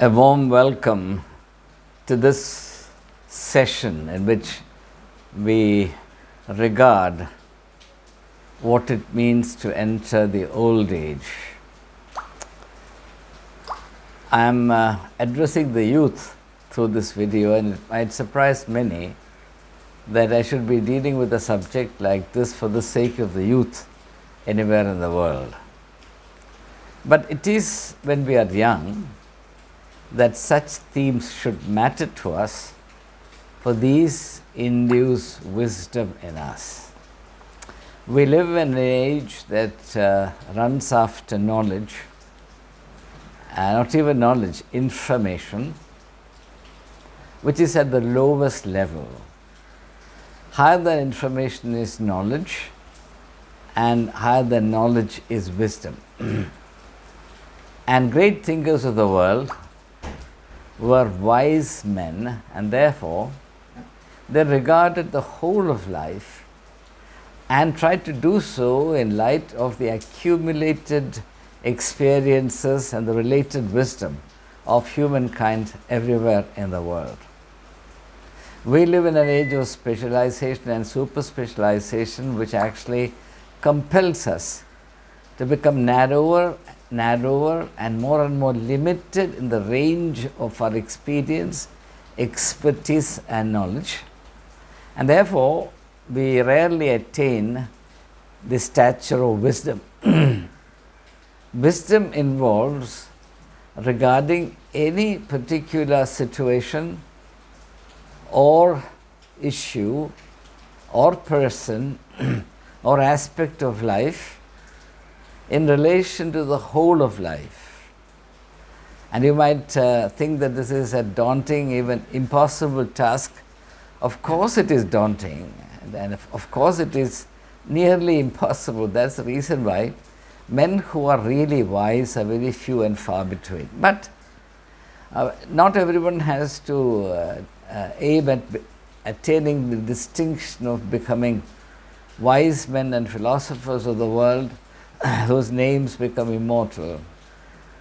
A warm welcome to this session in which we regard what it means to enter the old age. I am addressing the youth through this video, and it might surprise many that I should be dealing with a subject like this for the sake of the youth anywhere in the world. But it is when we are young that such themes should matter to us, for these induce wisdom in us. We live in an age that runs after knowledge, not even knowledge, information, which is at the lowest level. Higher than information is knowledge, and higher than knowledge is wisdom. And great thinkers of the world were wise men, and therefore they regarded the whole of life and tried to do so in light of the accumulated experiences and the related wisdom of humankind everywhere in the world. We live in an age of specialization and super specialization, which actually compels us to become narrower and more limited in the range of our experience, expertise and knowledge, and therefore we rarely attain the stature of wisdom. Wisdom involves regarding any particular situation or issue or person or aspect of life in relation to the whole of life. And you might think that this is a daunting, even impossible task. Of course it is daunting, and of course it is nearly impossible. That's the reason why men who are really wise are very few and far between. But not everyone has to aim at attaining the distinction of becoming wise men and philosophers of the world whose names become immortal.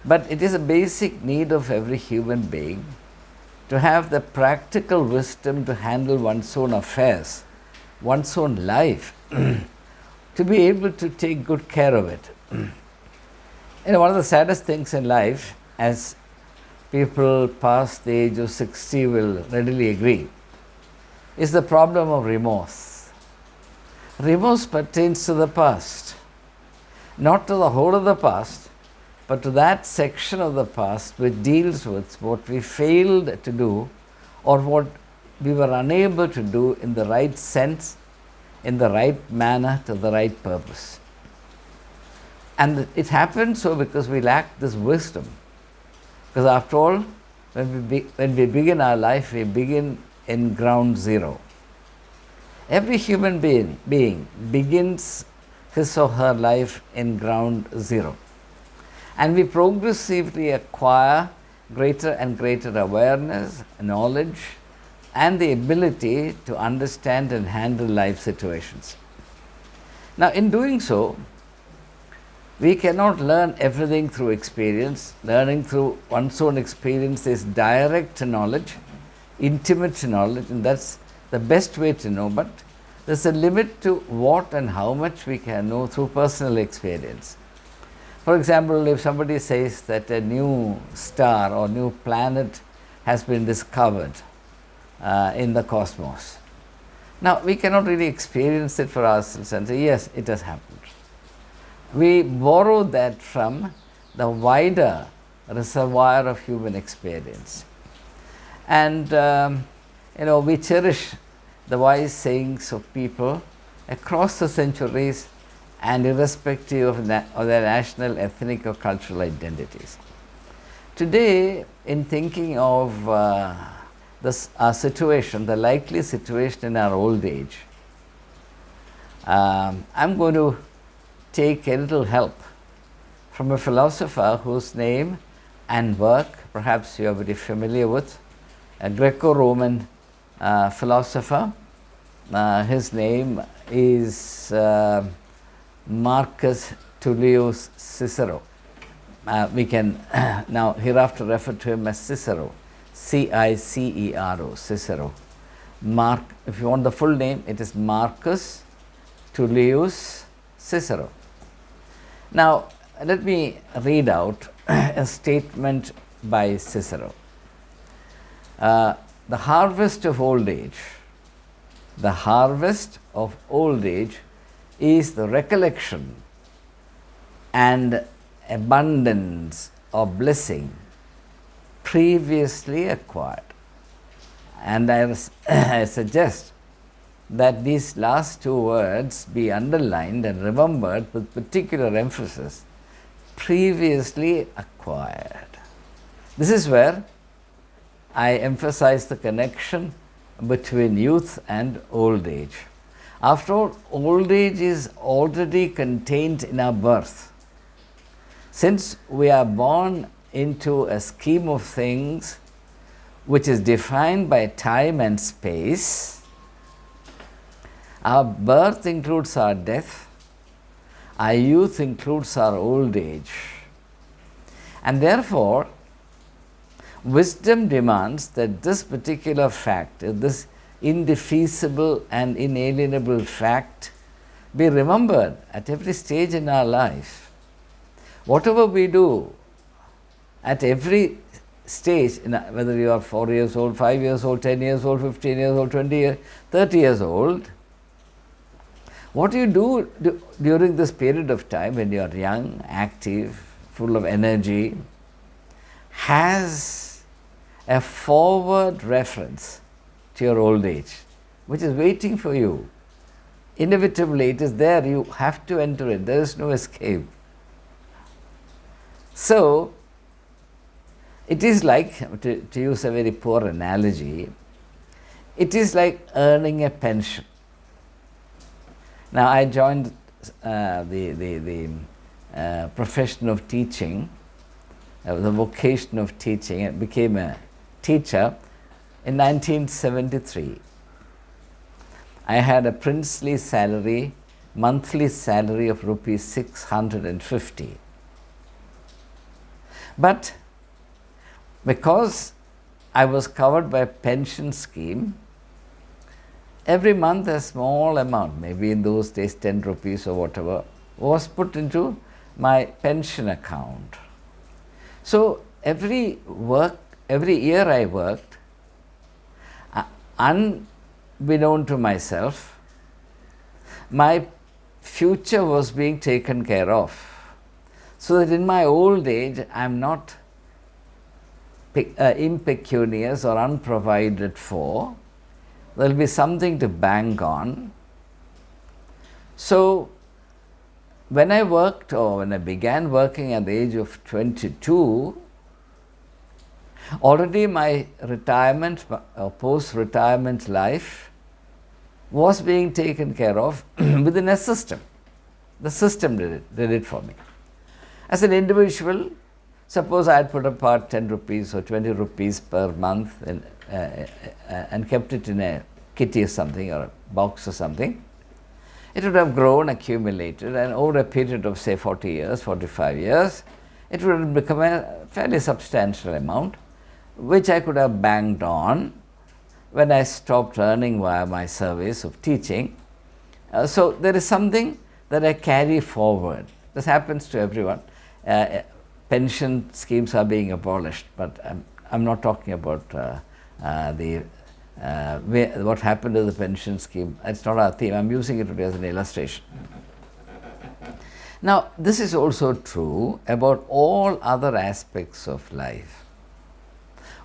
But it is a basic need of every human being to have the practical wisdom to handle one's own affairs, one's own life, to be able to take good care of it. One of the saddest things in life, as people past the age of 60 will readily agree, is the problem of remorse. Remorse pertains to the past. Not to the whole of the past, but to that section of the past which deals with what we failed to do or what we were unable to do in the right sense, in the right manner, to the right purpose. And it happened so because we lacked this wisdom. Because after all, when we begin our life, we begin in ground zero. Every human being begins his or her life in ground zero. And we progressively acquire greater and greater awareness, knowledge, and the ability to understand and handle life situations. Now, in doing so, we cannot learn everything through experience. Learning through one's own experience is direct knowledge, intimate knowledge, and that's the best way to know. But there's a limit to what and how much we can know through personal experience. For example, if somebody says that a new star or new planet has been discovered in the cosmos, now we cannot really experience it for ourselves and say, yes, it has happened. We borrow that from the wider reservoir of human experience. And we cherish the wise sayings of people across the centuries and irrespective of their national, ethnic or cultural identities. Today, in thinking of our situation, the likely situation in our old age, I'm going to take a little help from a philosopher whose name and work perhaps you are very familiar with, a Greco-Roman philosopher. His name is Marcus Tullius Cicero. we can now hereafter refer to him as Cicero, Cicero, Cicero. If you want the full name, it is Marcus Tullius Cicero. Now, let me read out a statement by Cicero. The harvest of old age, the harvest of old age is the recollection and abundance of blessing previously acquired. And I suggest that these last two words be underlined and remembered with particular emphasis: previously acquired. This is where I emphasize the connection between youth and old age. After all, old age is already contained in our birth. Since we are born into a scheme of things which is defined by time and space, our birth includes our death, our youth includes our old age. And therefore, wisdom demands that this particular fact, this indefeasible and inalienable fact, be remembered at every stage in our life. Whatever we do at every stage, whether you are 4 years old, 5 years old, 10 years old, 15 years old, 20 years, 30 years old, what you do during this period of time when you are young, active, full of energy, has a forward reference to your old age, which is waiting for you. Inevitably, it is there. You have to enter it. There is no escape. So, it is like, to use a very poor analogy, it is like earning a pension. Now, I joined the profession of teaching, the vocation of teaching, and became a teacher in 1973. I had a princely salary, monthly salary of rupees 650. But because I was covered by a pension scheme, every month a small amount, maybe in those days 10 rupees or whatever, was put into my pension account. So every year I worked, unbeknown to myself, my future was being taken care of, so that in my old age I am not impecunious or unprovided for. There will be something to bank on. So when I worked, or when I began working at the age of 22, already my retirement or post-retirement life was being taken care of within a system. The system did it for me. As an individual, suppose I had put apart 10 rupees or 20 rupees per month and kept it in a kitty or something, or a box or something, it would have grown, accumulated, and over a period of say 40 years, 45 years, it would have become a fairly substantial amount, which I could have banked on when I stopped earning via my service of teaching. So there is something that I carry forward. This happens to everyone. Pension schemes are being abolished, but I'm not talking about what happened to the pension scheme. It's not our theme. I'm using it today as an illustration. Now, this is also true about all other aspects of life.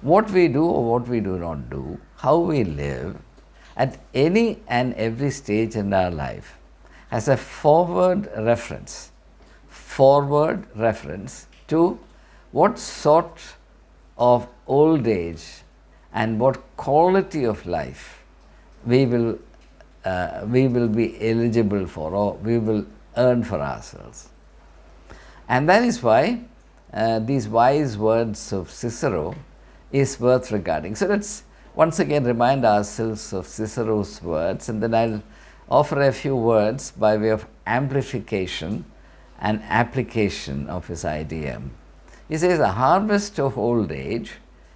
What we do or what we do not do, how we live, at any and every stage in our life has a forward reference to what sort of old age and what quality of life we will be eligible for, or we will earn for ourselves. And that is why these wise words of Cicero is worth regarding. So let's once again remind ourselves of Cicero's words, and then I'll offer a few words by way of amplification and application of his idea. He says the harvest of old age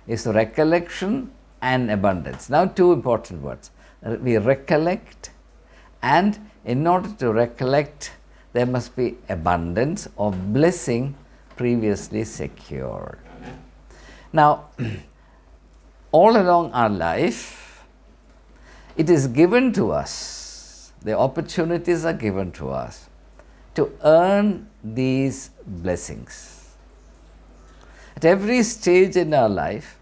is recollection and abundance. Now, two important words. We recollect, and in order to recollect, there must be abundance of blessing previously secured. Now, all along our life, it is given to us, the opportunities are given to us to earn these blessings. At every stage in our life,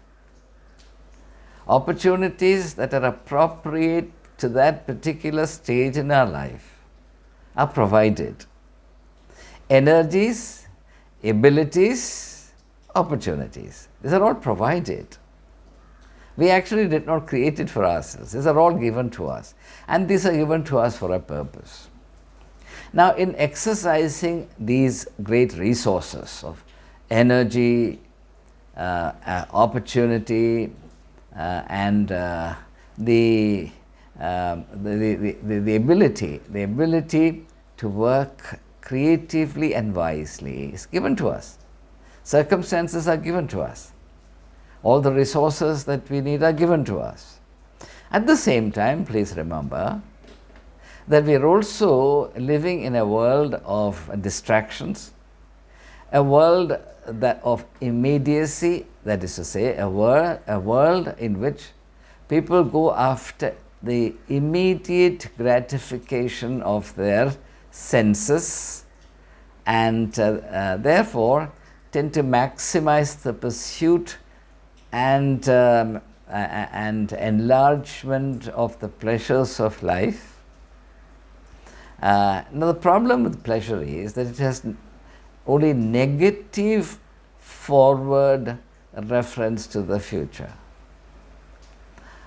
opportunities that are appropriate to that particular stage in our life are provided. Energies, abilities, opportunities, these are all provided. We actually did not create it for ourselves. These are all given to us, and these are given to us for a purpose. Now, in exercising these great resources of energy, opportunity, and the ability to work creatively and wisely is given to us. Circumstances are given to us. All the resources that we need are given to us. At the same time, please remember that we are also living in a world of distractions, a world of immediacy, that is to say, a world in which people go after the immediate gratification of their senses, and therefore tend to maximize the pursuit and enlargement of the pleasures of life. Now, the problem with pleasure is that it has only negative forward reference to the future.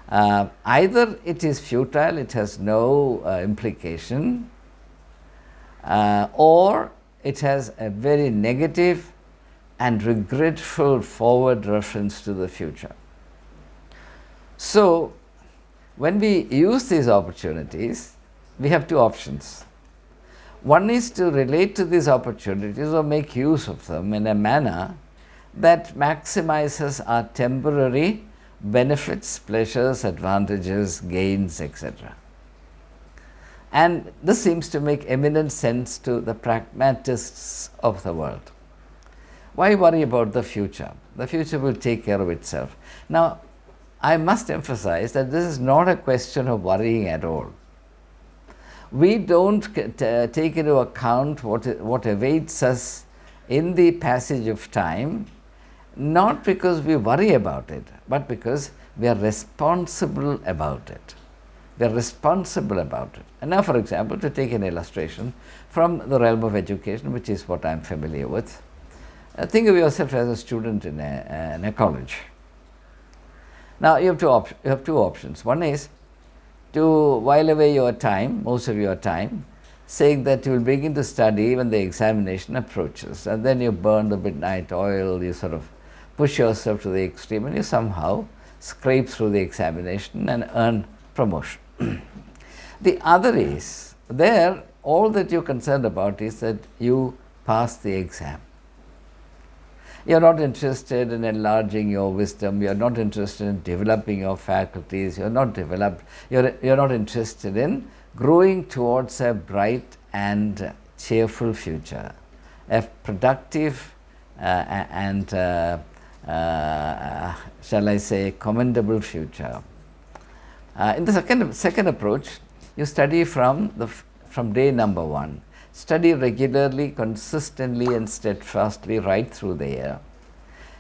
Either it is futile, it has no implication, or it has a very negative and regretful forward reference to the future. So, when we use these opportunities, we have two options. One is to relate to these opportunities or make use of them in a manner that maximizes our temporary benefits, pleasures, advantages, gains, etc. And this seems to make eminent sense to the pragmatists of the world. Why worry about the future? The future will take care of itself. Now, I must emphasize that this is not a question of worrying at all. We don't take into account what awaits us in the passage of time, not because we worry about it, but because we are responsible about it. We are responsible about it. And now, for example, to take an illustration from the realm of education, which is what I am familiar with, think of yourself as a student in a college. Now, you have two options. One is to while away your time, most of your time, saying that you will begin to study when the examination approaches, and then you burn the midnight oil, you sort of push yourself to the extreme, and you somehow scrape through the examination and earn promotion. The other is, there all that you're concerned about is that you pass the exam. You're not interested in enlarging your wisdom, you're not interested in developing your faculties, you're not interested in growing towards a bright and cheerful future, a productive and shall I say, commendable future. In the second approach, you study from day number one. Study regularly, consistently and steadfastly right through the year.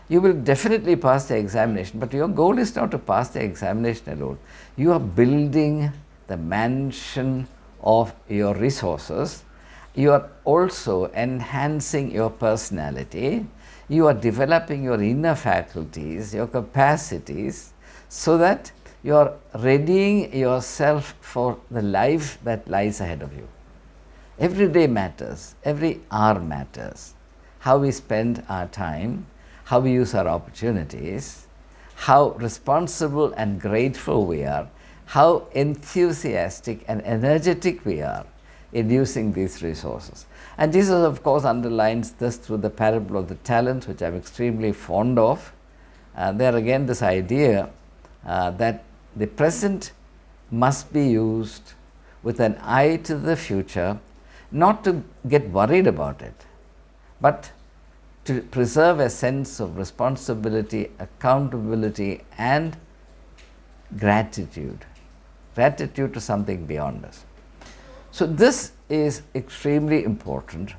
You will definitely pass the examination, but your goal is not to pass the examination alone. You are building the mansion of your resources. You are also enhancing your personality. You are developing your inner faculties, your capacities, so that you are readying yourself for the life that lies ahead of you. Every day matters, every hour matters. How we spend our time, how we use our opportunities, how responsible and grateful we are, how enthusiastic and energetic we are in using these resources. And Jesus, of course, underlines this through the parable of the talents, which I'm extremely fond of. There again, this idea that the present must be used with an eye to the future, not to get worried about it, but to preserve a sense of responsibility, accountability, and gratitude. Gratitude to something beyond us. So this is extremely important,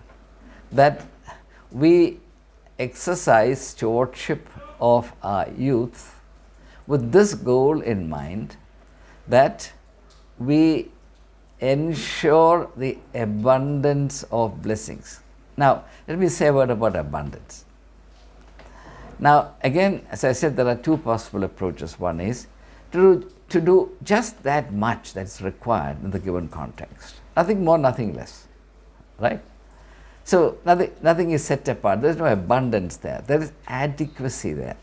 that we exercise stewardship of our youth with this goal in mind, that we ensure the abundance of blessings. Now, let me say a word about abundance. Now, again, as I said, there are two possible approaches. One is to do just that much that's required in the given context. Nothing more, nothing less. Right? So, nothing is set apart. There is no abundance there. There is adequacy there.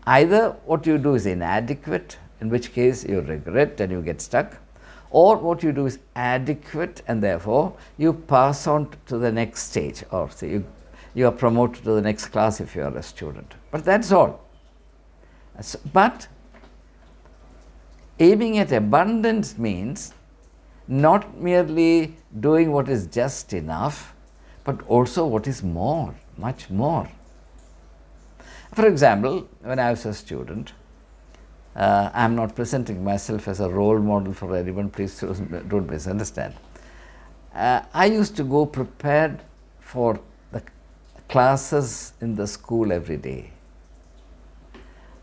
Either what you do is inadequate, in which case you regret and you get stuck, or what you do is adequate and therefore you pass on to the next stage, or say you are promoted to the next class if you are a student. But that's all. But aiming at abundance means not merely doing what is just enough, but also what is more, much more. For example, when I was a student, I am not presenting myself as a role model for anyone, please don't misunderstand. I used to go prepared for the classes in the school every day.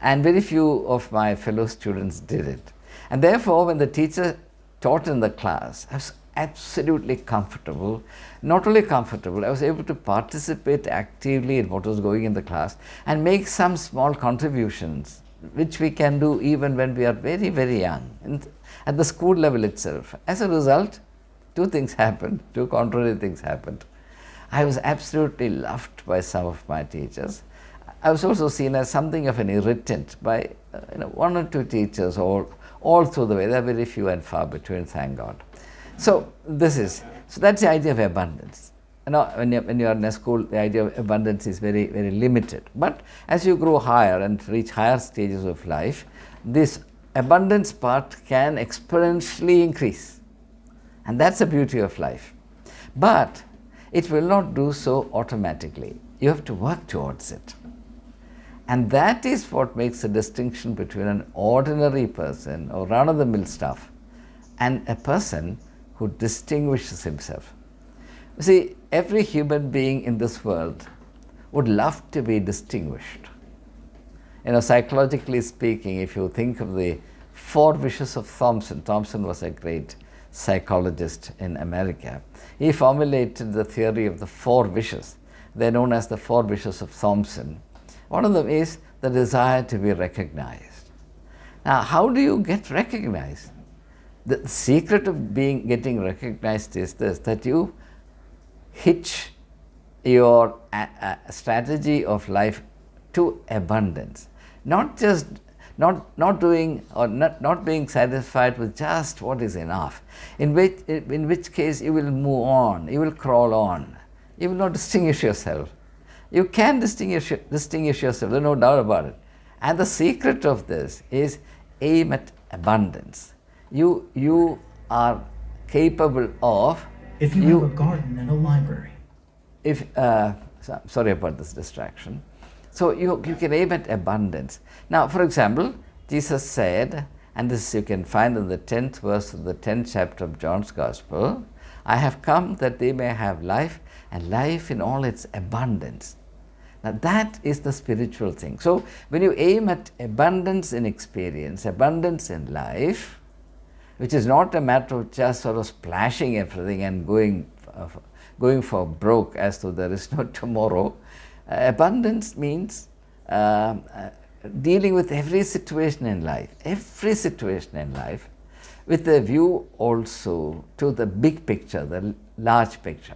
And very few of my fellow students did it. And therefore, when the teacher taught in the class, I was absolutely comfortable. Not only comfortable, I was able to participate actively in what was going in the class and make some small contributions, which we can do even when we are very, very young, at the school level itself. As a result, two things happened, two contrary things happened. I was absolutely loved by some of my teachers. I was also seen as something of an irritant by one or two teachers all through the way. There are very few and far between, thank God. So that's the idea of abundance. When you are in a school, the idea of abundance is very, very limited. But as you grow higher and reach higher stages of life, this abundance part can exponentially increase. And that's the beauty of life. But it will not do so automatically. You have to work towards it. And that is what makes a distinction between an ordinary person or run-of-the-mill stuff and a person who distinguishes himself. You see, every human being in this world would love to be distinguished. Psychologically speaking, if you think of the 4 wishes of Thomson, Thomson was a great psychologist in America. He formulated the theory of the 4 wishes. They're known as the 4 wishes of Thomson. One of them is the desire to be recognized. Now, how do you get recognized? The secret of getting recognized is this, that you hitch your strategy of life to abundance. Not being satisfied with just what is enough, in which case you will move on, you will crawl on, you will not distinguish yourself. You can distinguish yourself, there's no doubt about it. And the secret of this is aim at abundance. You are capable of... If you have a garden and a library. Sorry about this distraction. So you can aim at abundance. Now, for example, Jesus said, and this you can find in the 10th verse of the 10th chapter of John's Gospel, I have come that they may have life, and life in all its abundance. Now that is the spiritual thing. So when you aim at abundance in experience, abundance in life, which is not a matter of just sort of splashing everything and going for broke as though there is no tomorrow. Abundance means dealing with every situation in life, with a view also to the big picture, the large picture.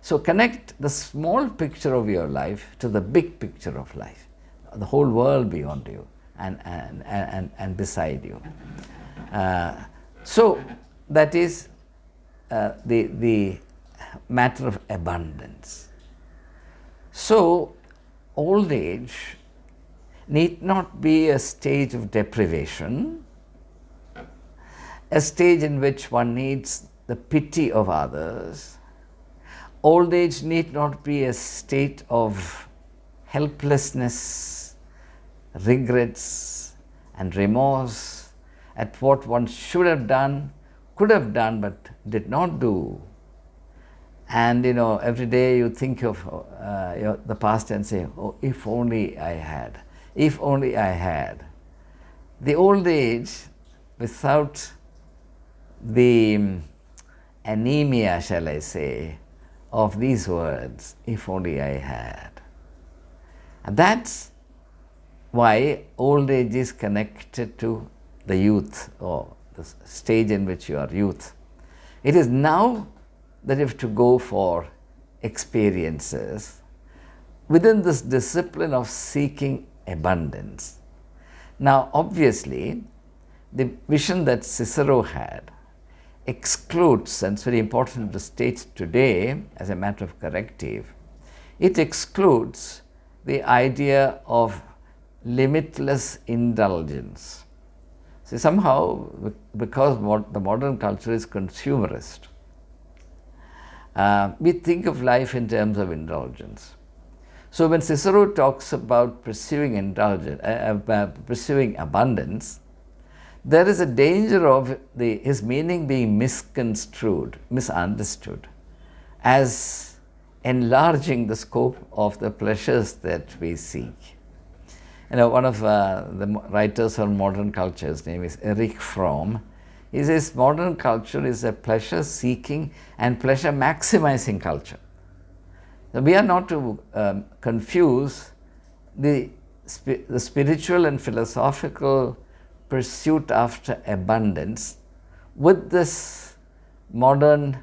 So connect the small picture of your life to the big picture of life, the whole world beyond you and beside you. So that is the matter of abundance. So, old age need not be a stage of deprivation, a stage in which one needs the pity of others. Old age need not be a state of helplessness, regrets and remorse at what one should have done, could have done but did not do. And every day you think of the past and say, oh, if only I had, if only I had. The old age without the anemia, shall I say, of these words, if only I had. And that's why old age is connected to the youth, or the stage in which you are youth. It is now that you have to go for experiences within this discipline of seeking abundance. Now, obviously, the vision that Cicero had excludes, and it's very important to state today as a matter of corrective, it excludes the idea of limitless indulgence. See, somehow, because the modern culture is consumerist, we think of life in terms of indulgence. So when Cicero talks about pursuing abundance, there is a danger of his meaning being misconstrued, misunderstood, as enlarging the scope of the pleasures that we seek. One of the writers on modern culture, his name is Erich Fromm. He says modern culture is a pleasure-seeking and pleasure-maximizing culture. So we are not to confuse the spiritual and philosophical pursuit after abundance with this modern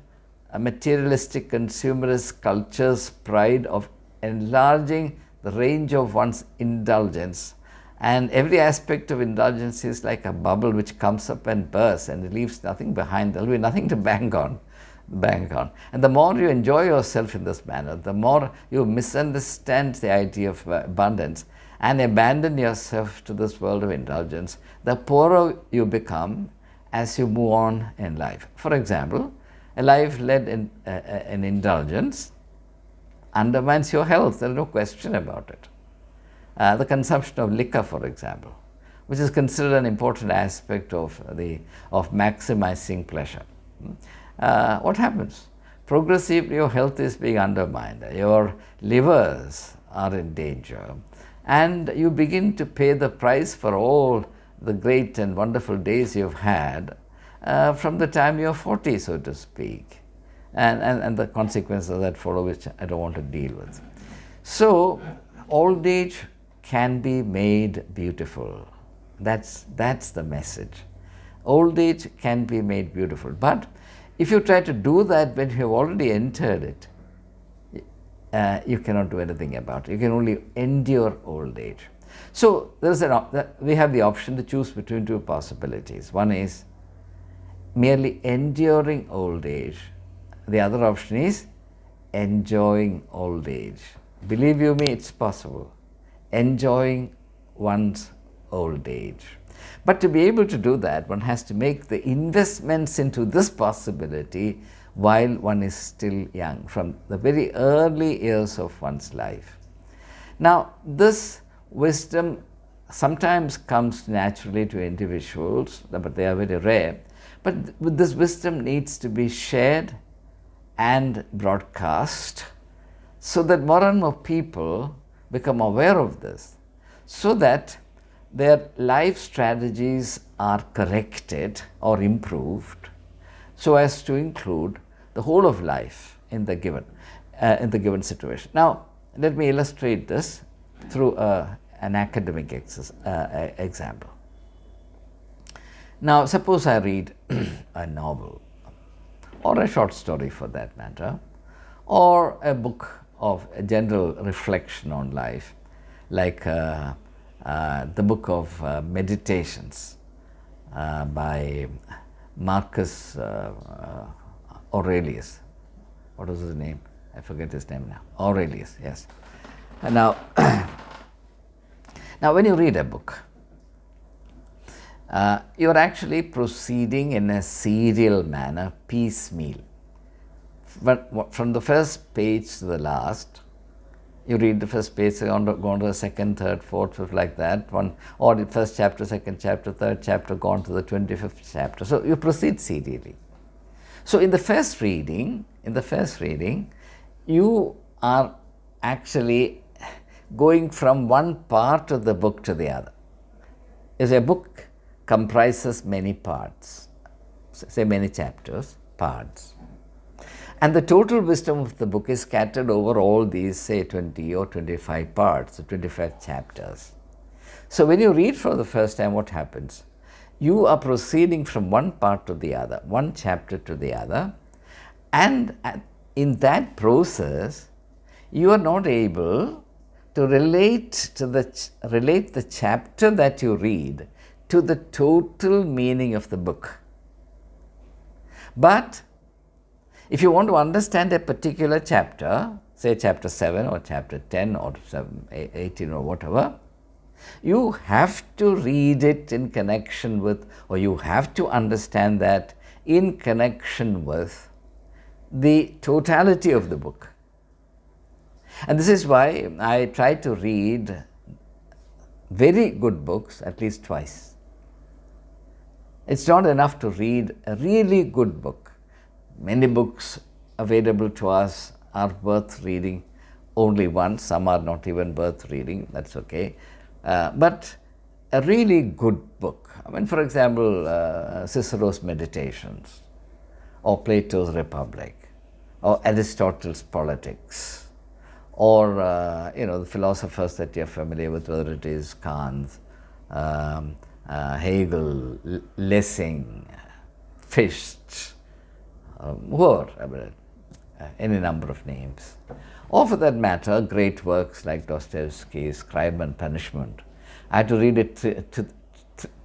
materialistic consumerist culture's pride of enlarging the range of one's indulgence. And every aspect of indulgence is like a bubble which comes up and bursts and it leaves nothing behind. There will be nothing to bank on. And the more you enjoy yourself in this manner, the more you misunderstand the idea of abundance and abandon yourself to this world of indulgence, the poorer you become as you move on in life. For example, a life led in indulgence undermines your health. There is no question about it. The consumption of liquor, for example, which is considered an important aspect of maximizing pleasure. What happens? Progressively, your health is being undermined. Your livers are in danger, and you begin to pay the price for all the great and wonderful days you've had from the time you're 40, so to speak, and the consequences that follow, which I don't want to deal with. So, old age can be made beautiful. That's the message. Old age can be made beautiful. But if you try to do that when you have already entered it, you cannot do anything about it. You can only endure old age. So we have the option to choose between two possibilities. One is merely enduring old age. The other option is enjoying old age. Believe you me, it's possible. Enjoying one's old age. But to be able to do that, one has to make the investments into this possibility while one is still young, from the very early years of one's life. Now, this wisdom sometimes comes naturally to individuals, but they are very rare. But this wisdom needs to be shared and broadcast so that more and more people become aware of this, so that their life strategies are corrected or improved so as to include the whole of life in the given situation. Now, let me illustrate this through an academic example. Now, suppose I read a novel, or a short story for that matter, or a book of a general reflection on life, like the book of Meditations by Marcus Aurelius. What was his name? I forget his name now. Aurelius, yes. And now, now when you read a book, you're actually proceeding in a serial manner, piecemeal. But from the first page to the last, you read the first page, go on to the second, third, fourth, fifth, like that. Or the first chapter, second chapter, third chapter, go on to the 25th chapter. So you proceed serially. So in the first reading, you are actually going from one part of the book to the other. As a book comprises many parts, say many chapters, parts. And the total wisdom of the book is scattered over all these, say, 20 or 25 parts, 25 chapters. So when you read for the first time, what happens? You are proceeding from one part to the other, one chapter to the other, and in that process, you are not able to relate the chapter that you read to the total meaning of the book. But if you want to understand a particular chapter, say chapter 7 or chapter 10 or 18 or whatever, you have to read it in connection with, or you have to understand that in connection with the totality of the book. And this is why I try to read very good books at least twice. It's not enough to read a really good book. Many books available to us are worth reading only once. Some are not even worth reading. That's okay. But a really good book. I mean, for example, Cicero's Meditations, or Plato's Republic, or Aristotle's Politics, or the philosophers that you're familiar with, whether it is Kant, Hegel, Lessing, Fichte, whoever, any number of names. Or for that matter, great works like Dostoevsky's Crime and Punishment. I had to read it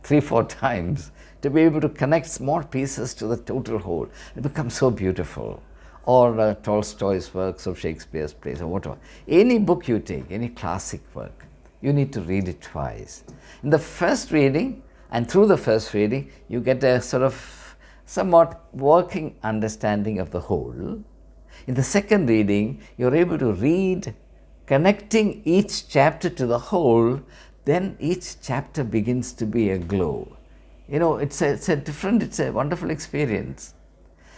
3-4 times to be able to connect small pieces to the total whole. It becomes so beautiful. Or Tolstoy's works of Shakespeare's plays or whatever. Any book you take, any classic work, you need to read it twice. In the first reading and through the first reading, you get a sort of somewhat working understanding of the whole. In the second reading, you're able to read, connecting each chapter to the whole, then each chapter begins to be a glow. It's a wonderful experience.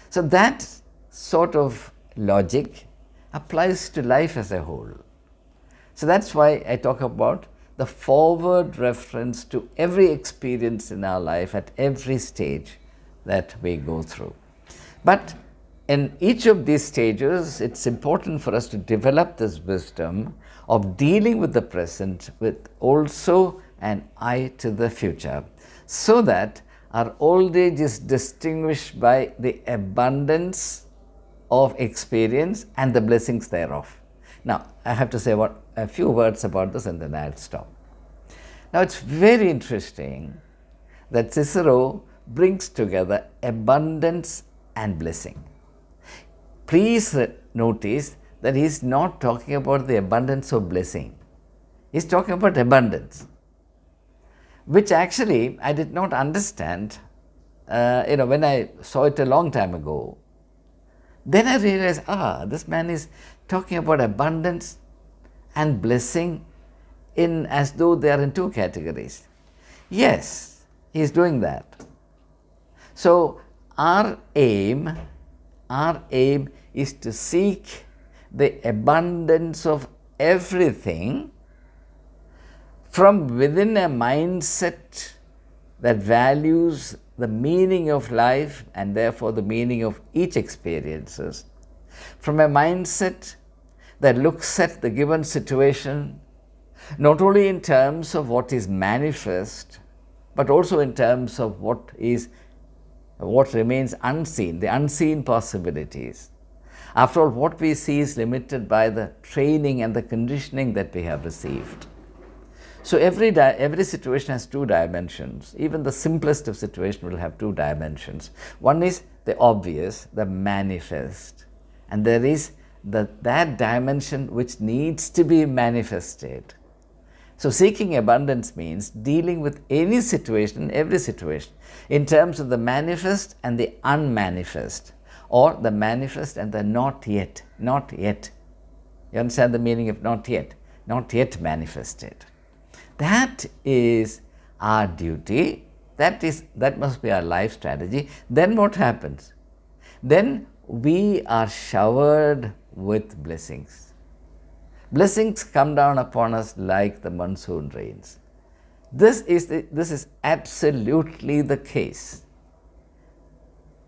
So that sort of logic applies to life as a whole. So that's why I talk about the forward reference to every experience in our life at every stage that we go through. But in each of these stages, it's important for us to develop this wisdom of dealing with the present with also an eye to the future, so that our old age is distinguished by the abundance of experience and the blessings thereof. Now, I have to say a few words about this and then I'll stop. Now, it's very interesting that Cicero brings together abundance and blessing. Please notice that he's not talking about the abundance of blessing. He's talking about abundance, which actually I did not understand when I saw it a long time ago. Then I realized, this man is talking about abundance and blessing as though they are in two categories. Yes, he is doing that. So our aim is to seek the abundance of everything from within a mindset that values the meaning of life and therefore the meaning of each experiences, from a mindset that looks at the given situation not only in terms of what is manifest, but also in terms of what remains unseen, the unseen possibilities. After all, what we see is limited by the training and the conditioning that we have received. So every situation has two dimensions. Even the simplest of situation will have two dimensions. One is the obvious, the manifest, and there is that dimension which needs to be manifested. So seeking abundance means dealing with any situation, every situation, in terms of the manifest and the unmanifest, or the manifest and the not yet, not yet. You understand the meaning of not yet manifested. That is our duty. That must be our life strategy. Then what happens? Then we are showered with blessings. Blessings come down upon us like the monsoon rains. This is absolutely the case.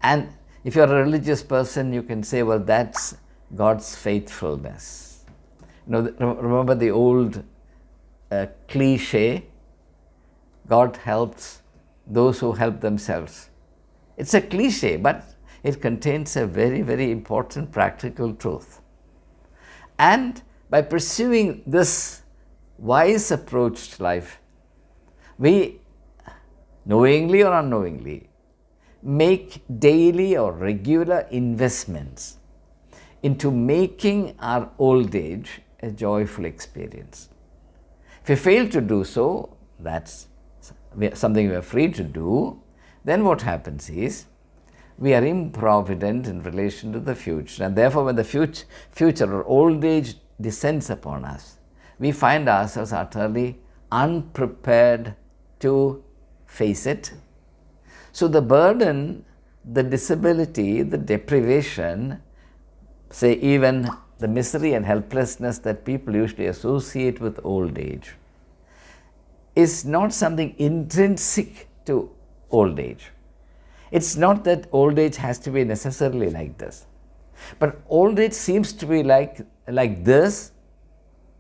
And if you're a religious person, you can say, well, that's God's faithfulness. Remember the old cliche, God helps those who help themselves. It's a cliche, but it contains a very, very important practical truth. And by pursuing this wise approach to life, we, knowingly or unknowingly, make daily or regular investments into making our old age a joyful experience. If we fail to do so, that's something we are free to do, then what happens is we are improvident in relation to the future, and therefore when the future or old age descends upon us, we find ourselves utterly unprepared to face it. So the burden, the disability, the deprivation, say even the misery and helplessness that people usually associate with old age, is not something intrinsic to old age. It's not that old age has to be necessarily like this, but old age seems to be like this,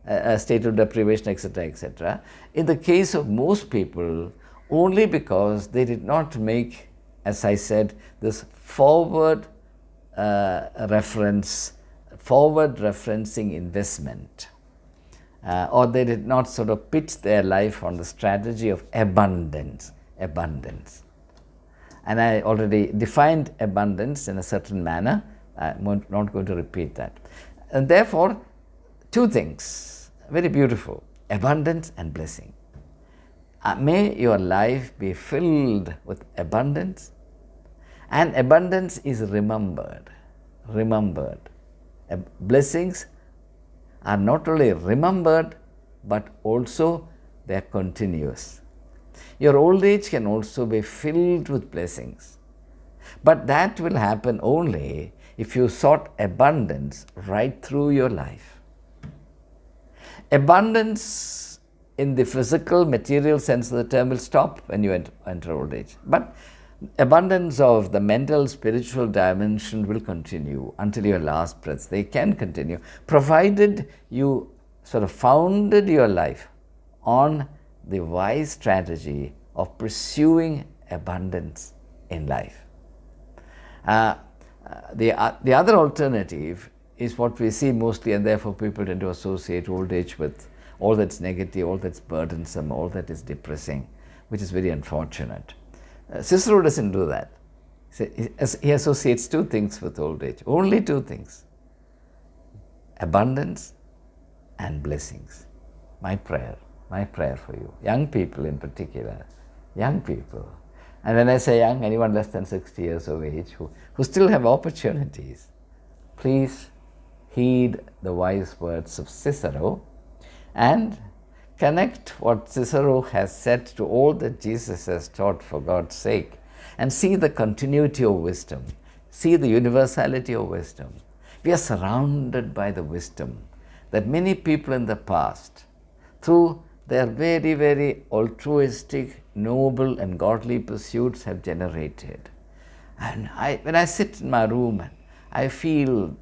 a state of deprivation, etc., etc., in the case of most people, only because they did not make, as I said, this forward referencing investment, or they did not sort of pitch their life on the strategy of abundance. And I already defined abundance in a certain manner. I'm not going to repeat that. And therefore, two things, very beautiful, abundance and blessing. May your life be filled with abundance, and abundance is remembered. Blessings are not only remembered, but also they are continuous. Your old age can also be filled with blessings, but that will happen only if you sought abundance right through your life. Abundance in the physical, material sense of the term will stop when you enter old age, but abundance of the mental, spiritual dimension will continue until your last breath. They can continue, provided you sort of founded your life on the wise strategy of pursuing abundance in life. The other alternative is what we see mostly, and therefore people tend to associate old age with all that's negative, all that's burdensome, all that is depressing, which is very unfortunate. Cicero doesn't do that. He associates two things with old age, only two things: abundance and blessings. My prayer for you, young people in particular, young people. And when I say young, anyone less than 60 years of age who still have opportunities, please heed the wise words of Cicero and connect what Cicero has said to all that Jesus has taught, for God's sake, and see the continuity of wisdom, see the universality of wisdom. We are surrounded by the wisdom that many people in the past, through their very, very altruistic, noble and godly pursuits, have generated. And when I sit in my room, I feel,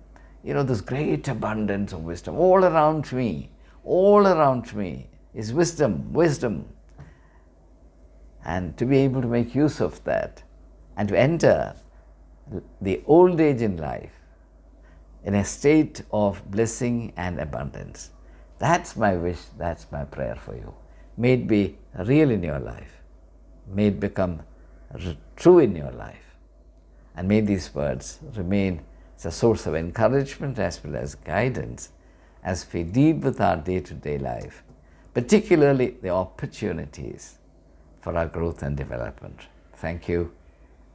this great abundance of wisdom all around me is wisdom. And to be able to make use of that and to enter the old age in life in a state of blessing and abundance. That's my wish, that's my prayer for you. May it be real in your life. May it become true in your life. And may these words remain as a source of encouragement as well as guidance as we deal with our day-to-day life, particularly the opportunities for our growth and development. Thank you,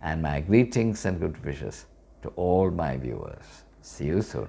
and my greetings and good wishes to all my viewers. See you soon.